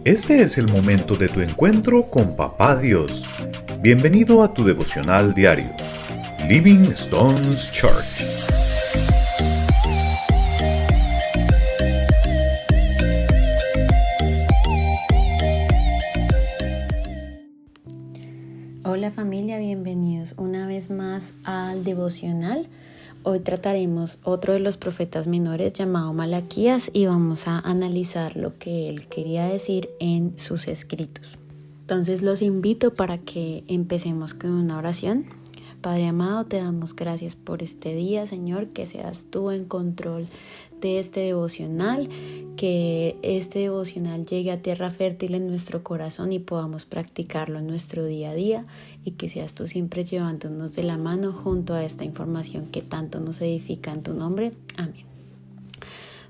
Este es el momento de tu encuentro con Papá Dios. Bienvenido a tu devocional diario, Living Stones Church. Hola familia, bienvenidos una vez más al devocional. Hoy trataremos otro de los profetas menores llamado Malaquías y vamos a analizar lo que él quería decir en sus escritos. Entonces los invito para que empecemos con una oración. Padre amado, te damos gracias por este día, Señor, que seas tú en control de este devocional, que este devocional llegue a tierra fértil en nuestro corazón y podamos practicarlo en nuestro día a día, y que seas tú siempre llevándonos de la mano junto a esta información que tanto nos edifica en tu nombre. Amén.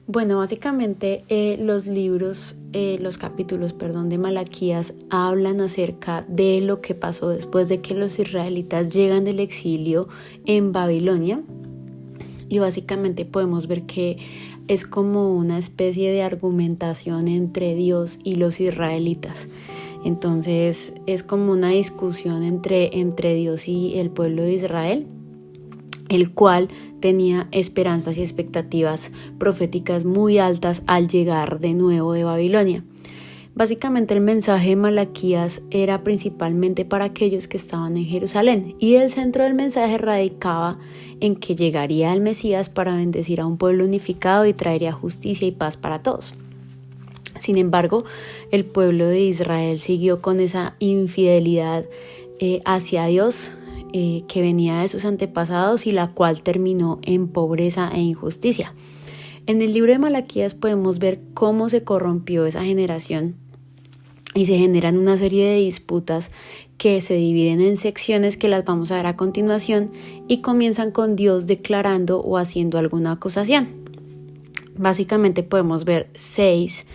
Bueno, básicamente los capítulos de Malaquías hablan acerca de lo que pasó después de que los israelitas llegan del exilio en Babilonia, y básicamente podemos ver que es como una especie de argumentación entre Dios y los israelitas. Entonces es como una discusión entre Dios y el pueblo de Israel, el cual tenía esperanzas y expectativas proféticas muy altas al llegar de nuevo de Babilonia. Básicamente el mensaje de Malaquías era principalmente para aquellos que estaban en Jerusalén, y el centro del mensaje radicaba en que llegaría el Mesías para bendecir a un pueblo unificado y traería justicia y paz para todos. Sin embargo, el pueblo de Israel siguió con esa infidelidad hacia Dios que venía de sus antepasados, y la cual terminó en pobreza e injusticia. En el libro de Malaquías podemos ver cómo se corrompió esa generación y se generan una serie de disputas que se dividen en secciones que las vamos a ver a continuación, y comienzan con Dios declarando o haciendo alguna acusación. Básicamente podemos ver 6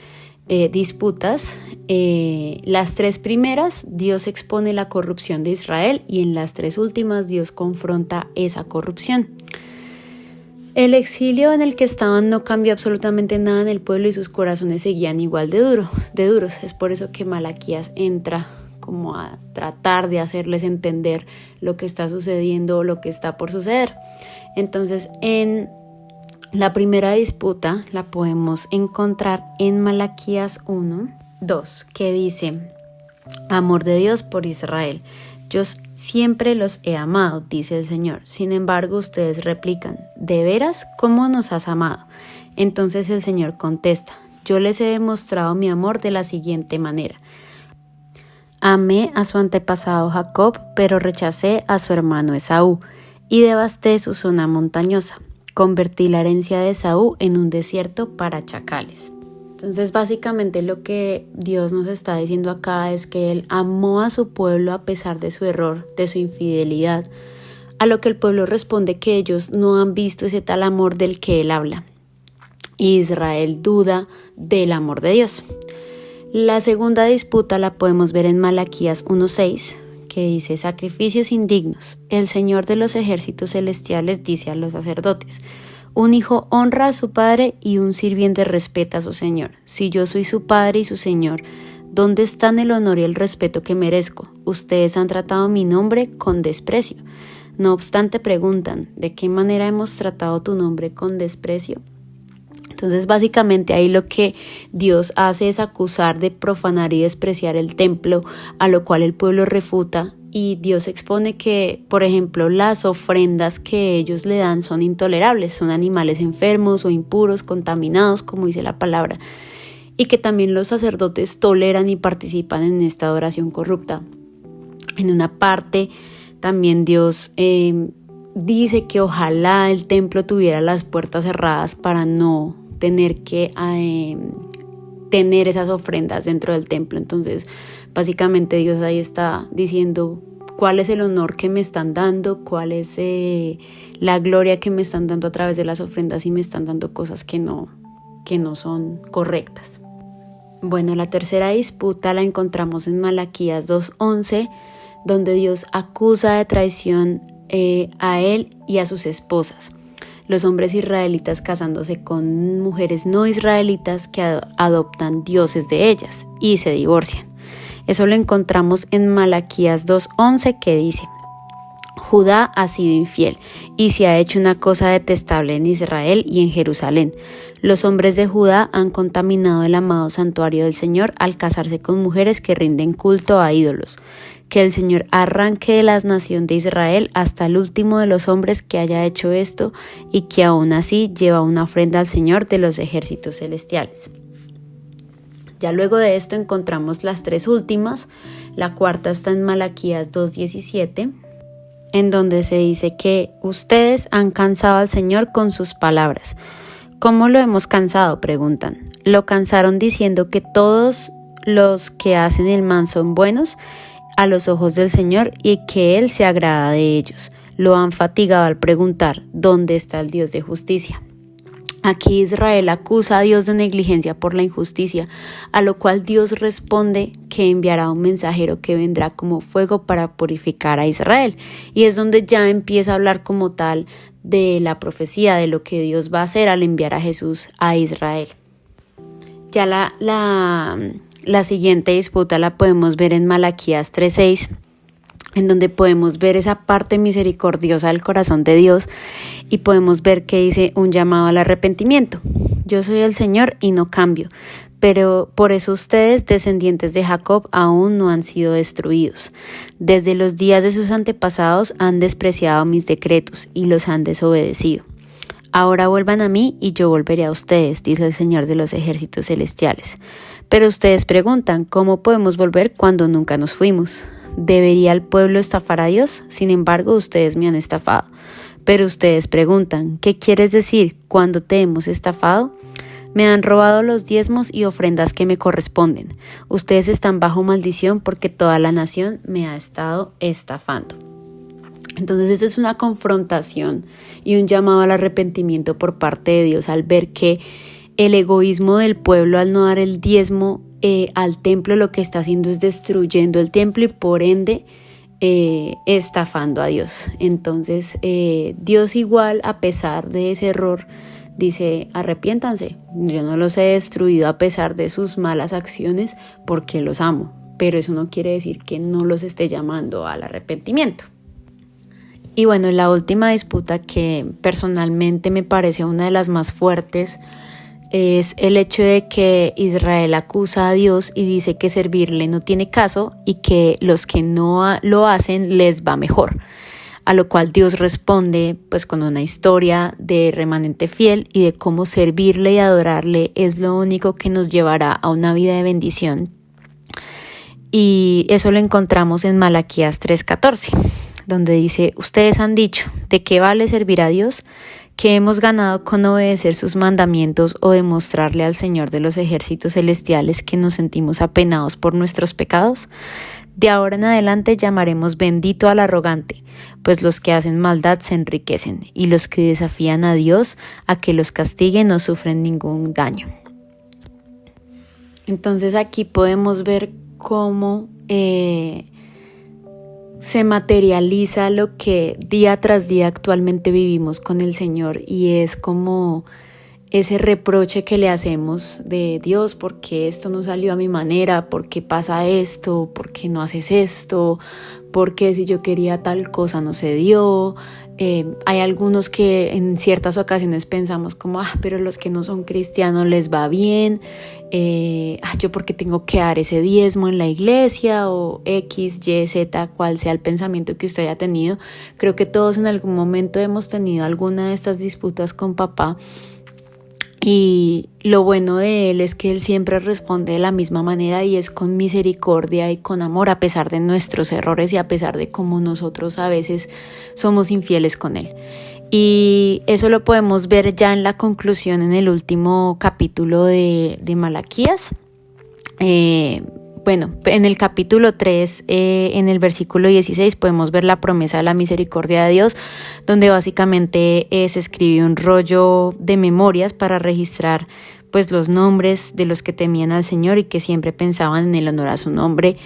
disputas. Las 3 primeras Dios expone la corrupción de Israel, y en las 3 últimas Dios confronta esa corrupción. El exilio en el que estaban no cambió absolutamente nada en el pueblo, y sus corazones seguían igual de duros. Es por eso que Malaquías entra como a tratar de hacerles entender lo que está sucediendo o lo que está por suceder. Entonces, en la primera disputa la podemos encontrar en Malaquías 1:2, que dice: amor de Dios por Israel. Yo siempre los he amado, dice el Señor. Sin embargo, ustedes replican: ¿de veras? ¿Cómo nos has amado? Entonces el Señor contesta: yo les he demostrado mi amor de la siguiente manera. Amé a su antepasado Jacob, pero rechacé a su hermano Esaú, y devasté su zona montañosa. Convertí la herencia de Esaú en un desierto para chacales. Entonces, básicamente lo que Dios nos está diciendo acá es que Él amó a su pueblo a pesar de su error, de su infidelidad, a lo que el pueblo responde que ellos no han visto ese tal amor del que Él habla. Y Israel duda del amor de Dios. La segunda disputa la podemos ver en Malaquías 1:6, que dice: sacrificios indignos. El Señor de los ejércitos celestiales dice a los sacerdotes: un hijo honra a su padre y un sirviente respeta a su señor. Si yo soy su padre y su señor, ¿dónde están el honor y el respeto que merezco? Ustedes han tratado mi nombre con desprecio. No obstante preguntan: ¿de qué manera hemos tratado tu nombre con desprecio? Entonces, básicamente ahí lo que Dios hace es acusar de profanar y despreciar el templo, a lo cual el pueblo refuta. Y Dios expone que, por ejemplo, las ofrendas que ellos le dan son intolerables, son animales enfermos o impuros, contaminados, como dice la palabra, y que también los sacerdotes toleran y participan en esta adoración corrupta. En una parte, también Dios dice que ojalá el templo tuviera las puertas cerradas para no tener que tener esas ofrendas dentro del templo. Entonces, básicamente Dios ahí está diciendo cuál es el honor que me están dando, cuál es la gloria que me están dando a través de las ofrendas, y me están dando cosas que no son correctas. Bueno, la tercera disputa la encontramos en Malaquías 2:11, donde Dios acusa de traición a él y a sus esposas. los hombres israelitas casándose con mujeres no israelitas que adoptan dioses de ellas y se divorcian. Eso lo encontramos en Malaquías 2:11, que dice: Judá ha sido infiel y se ha hecho una cosa detestable en Israel y en Jerusalén. Los hombres de Judá han contaminado el amado santuario del Señor al casarse con mujeres que rinden culto a ídolos. Que el Señor arranque de la nación de Israel hasta el último de los hombres que haya hecho esto y que aún así lleva una ofrenda al Señor de los ejércitos celestiales. Ya luego de esto encontramos las tres últimas. La cuarta está en Malaquías 2:17, en donde se dice que ustedes han cansado al Señor con sus palabras. ¿Cómo lo hemos cansado?, preguntan. Lo cansaron diciendo que todos los que hacen el mal son buenos a los ojos del Señor y que Él se agrada de ellos. Lo han fatigado al preguntar: ¿dónde está el Dios de justicia? Aquí Israel acusa a Dios de negligencia por la injusticia, a lo cual Dios responde que enviará un mensajero que vendrá como fuego para purificar a Israel. Y es donde ya empieza a hablar como tal de la profecía, de lo que Dios va a hacer al enviar a Jesús a Israel. Ya la siguiente disputa la podemos ver en Malaquías 3:6, en donde podemos ver esa parte misericordiosa del corazón de Dios y podemos ver que dice un llamado al arrepentimiento. Yo soy el Señor y no cambio, pero por eso ustedes, descendientes de Jacob, aún no han sido destruidos. Desde los días de sus antepasados han despreciado mis decretos y los han desobedecido. Ahora vuelvan a mí y yo volveré a ustedes, dice el Señor de los ejércitos celestiales. Pero ustedes preguntan: ¿cómo podemos volver cuando nunca nos fuimos? ¿Debería el pueblo estafar a Dios? Sin embargo, ustedes me han estafado. Pero ustedes preguntan: ¿qué quieres decir cuando te hemos estafado? Me han robado los diezmos y ofrendas que me corresponden. Ustedes están bajo maldición porque toda la nación me ha estado estafando. Entonces esa es una confrontación y un llamado al arrepentimiento por parte de Dios al ver que el egoísmo del pueblo al no dar el diezmo al templo lo que está haciendo es destruyendo el templo y por ende estafando a Dios. Entonces Dios igual, a pesar de ese error, dice: arrepiéntanse, yo no los he destruido a pesar de sus malas acciones porque los amo, pero eso no quiere decir que no los esté llamando al arrepentimiento. Y bueno, la última disputa, que personalmente me parece una de las más fuertes, es el hecho de que Israel acusa a Dios y dice que servirle no tiene caso y que los que no lo hacen les va mejor. A lo cual Dios responde pues con una historia de remanente fiel y de cómo servirle y adorarle es lo único que nos llevará a una vida de bendición. Y eso lo encontramos en Malaquías 3:14, donde dice: ustedes han dicho, ¿de qué vale servir a Dios? ¿Qué hemos ganado con obedecer sus mandamientos o demostrarle al Señor de los ejércitos celestiales que nos sentimos apenados por nuestros pecados? De ahora en adelante llamaremos bendito al arrogante, pues los que hacen maldad se enriquecen, y los que desafían a Dios a que los castigue no sufren ningún daño. Entonces aquí podemos ver cómo se materializa lo que día tras día actualmente vivimos con el Señor, y es como ese reproche que le hacemos de: Dios, ¿por qué esto no salió a mi manera? ¿Por qué pasa esto? ¿Por qué no haces esto? ¿Por qué si yo quería tal cosa no se dio? Hay algunos que en ciertas ocasiones pensamos como: pero los que no son cristianos les va bien, yo porque tengo que dar ese diezmo en la iglesia, o X, Y, Z, cual sea el pensamiento que usted haya tenido. Creo que todos en algún momento hemos tenido alguna de estas disputas con papá. Y lo bueno de Él es que Él siempre responde de la misma manera, y es con misericordia y con amor, a pesar de nuestros errores y a pesar de cómo nosotros a veces somos infieles con Él. Y eso lo podemos ver ya en la conclusión, en el último capítulo de Malaquías. En el capítulo 3, en el versículo 16, podemos ver la promesa de la misericordia de Dios, donde básicamente se escribe un rollo de memorias para registrar pues los nombres de los que temían al Señor y que siempre pensaban en el honor a su nombre,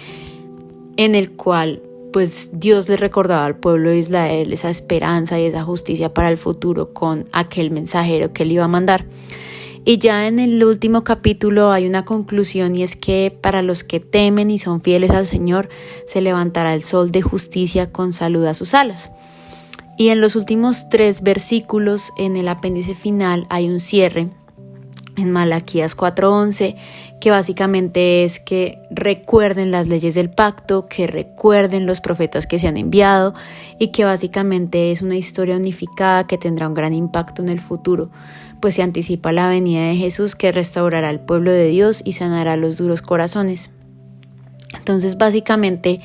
en el cual pues Dios le recordaba al pueblo de Israel esa esperanza y esa justicia para el futuro con aquel mensajero que él iba a mandar. Y ya en el último capítulo hay una conclusión, y es que para los que temen y son fieles al Señor, se levantará el sol de justicia con salud a sus alas. Y en los últimos 3 versículos, en el apéndice final, hay un cierre en Malaquías 4:11, que básicamente es que recuerden las leyes del pacto, que recuerden los profetas que se han enviado, y que básicamente es una historia unificada que tendrá un gran impacto en el futuro, pues se anticipa la venida de Jesús, que restaurará al pueblo de Dios y sanará los duros corazones. Entonces básicamente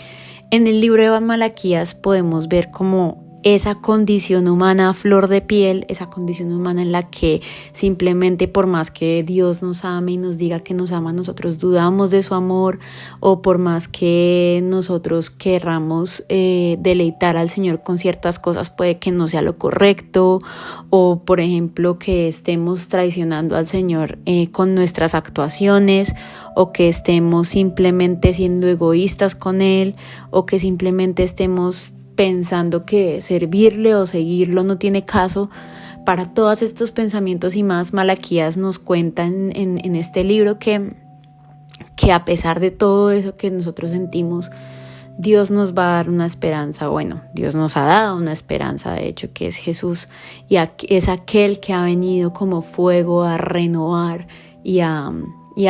en el libro de Malaquías podemos ver como esa condición humana a flor de piel, esa condición humana en la que simplemente por más que Dios nos ame y nos diga que nos ama, nosotros dudamos de su amor, o por más que nosotros querramos deleitar al Señor con ciertas cosas, puede que no sea lo correcto, o por ejemplo que estemos traicionando al Señor con nuestras actuaciones, o que estemos simplemente siendo egoístas con Él, o que simplemente estemos pensando que servirle o seguirlo no tiene caso. Para todos estos pensamientos y más, Malaquías nos cuenta en este libro que a pesar de todo eso que nosotros sentimos, Dios nos va a dar una esperanza. Bueno, Dios nos ha dado una esperanza, de hecho, que es Jesús, y es aquel que ha venido como fuego a renovar y a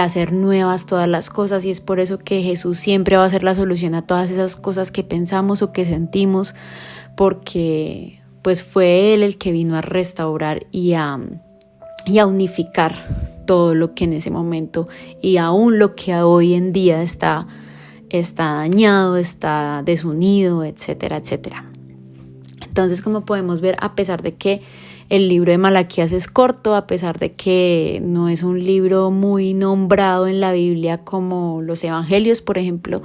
hacer nuevas todas las cosas, y es por eso que Jesús siempre va a ser la solución a todas esas cosas que pensamos o que sentimos, porque pues fue Él el que vino a restaurar y a unificar todo lo que en ese momento, y aún lo que hoy en día está dañado, está desunido, etcétera, etcétera. Entonces, como podemos ver, a pesar de que el libro de Malaquías es corto, a pesar de que no es un libro muy nombrado en la Biblia como los evangelios, por ejemplo,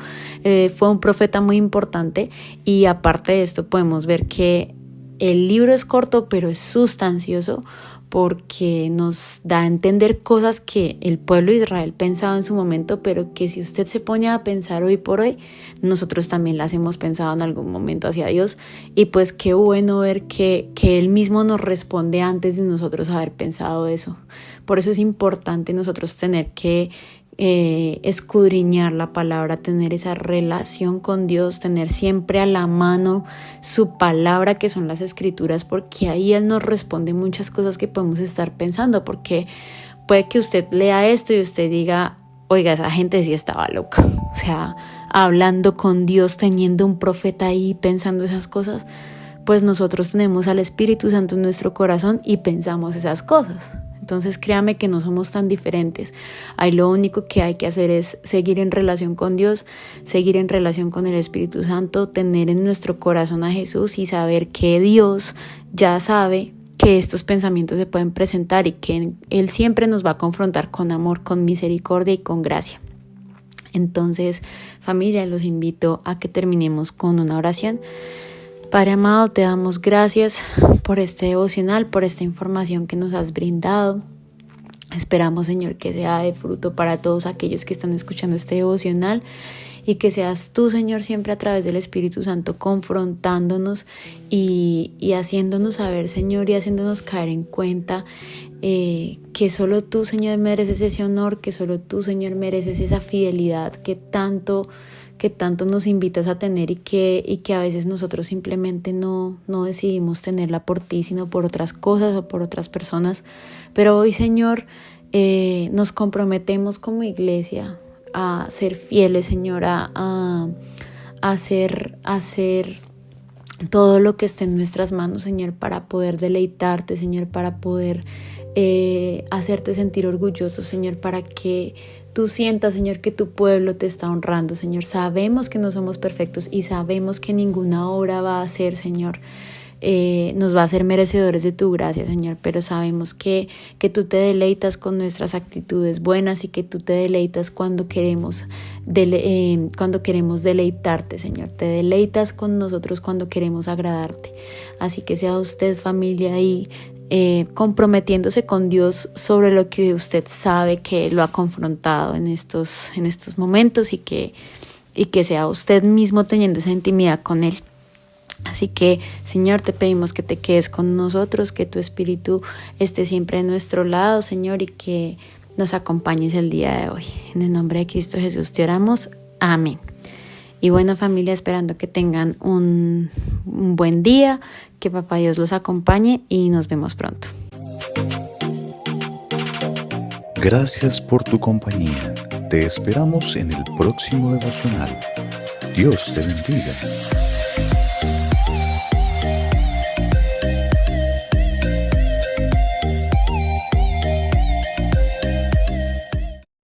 fue un profeta muy importante, y aparte de esto podemos ver que el libro es corto, pero es sustancioso, porque nos da a entender cosas que el pueblo de Israel pensaba en su momento, pero que si usted se pone a pensar hoy por hoy, nosotros también las hemos pensado en algún momento hacia Dios, y pues qué bueno ver que Él mismo nos responde antes de nosotros haber pensado eso. Por eso es importante nosotros tener que escudriñar la palabra, tener esa relación con Dios, tener siempre a la mano su palabra, que son las escrituras, porque ahí Él nos responde muchas cosas que podemos estar pensando, porque puede que usted lea esto y usted diga, oiga, esa gente sí estaba loca, o sea, hablando con Dios, teniendo un profeta ahí pensando esas cosas. Pues nosotros tenemos al Espíritu Santo en nuestro corazón y pensamos esas cosas. Entonces créame que no somos tan diferentes. Ahí lo único que hay que hacer es seguir en relación con Dios, seguir en relación con el Espíritu Santo, tener en nuestro corazón a Jesús y saber que Dios ya sabe que estos pensamientos se pueden presentar, y que Él siempre nos va a confrontar con amor, con misericordia y con gracia. Entonces, familia, los invito a que terminemos con una oración. Padre amado, te damos gracias por este devocional, por esta información que nos has brindado. Esperamos, Señor, que sea de fruto para todos aquellos que están escuchando este devocional, y que seas tú, Señor, siempre a través del Espíritu Santo confrontándonos y haciéndonos saber, Señor, y haciéndonos caer en cuenta que solo tú, Señor, mereces ese honor, que solo tú, Señor, mereces esa fidelidad que tanto nos invitas a tener, y que a veces nosotros simplemente no decidimos tenerla por ti, sino por otras cosas o por otras personas. Pero hoy, Señor, nos comprometemos como iglesia a ser fieles, Señor, a hacer todo lo que esté en nuestras manos, Señor, para poder deleitarte, Señor, para poder hacerte sentir orgulloso, Señor, para que tú sientas, Señor, que tu pueblo te está honrando, Señor. Sabemos que no somos perfectos y sabemos que ninguna obra va a ser, Señor, nos va a hacer merecedores de tu gracia, Señor, pero sabemos que tú te deleitas con nuestras actitudes buenas, y que tú te deleitas cuando queremos deleitarte, Señor. Te deleitas con nosotros cuando queremos agradarte. Así que sea usted, familia, ahí comprometiéndose con Dios sobre lo que usted sabe que lo ha confrontado en estos momentos, y que y que sea usted mismo teniendo esa intimidad con Él. Así que, Señor, te pedimos que te quedes con nosotros, que tu Espíritu esté siempre a nuestro lado, Señor, y que nos acompañes el día de hoy. En el nombre de Cristo Jesús te oramos. Amén. Y bueno, familia, esperando que tengan un buen día, que Papá Dios los acompañe y nos vemos pronto. Gracias por tu compañía. Te esperamos en el próximo devocional. Dios te bendiga.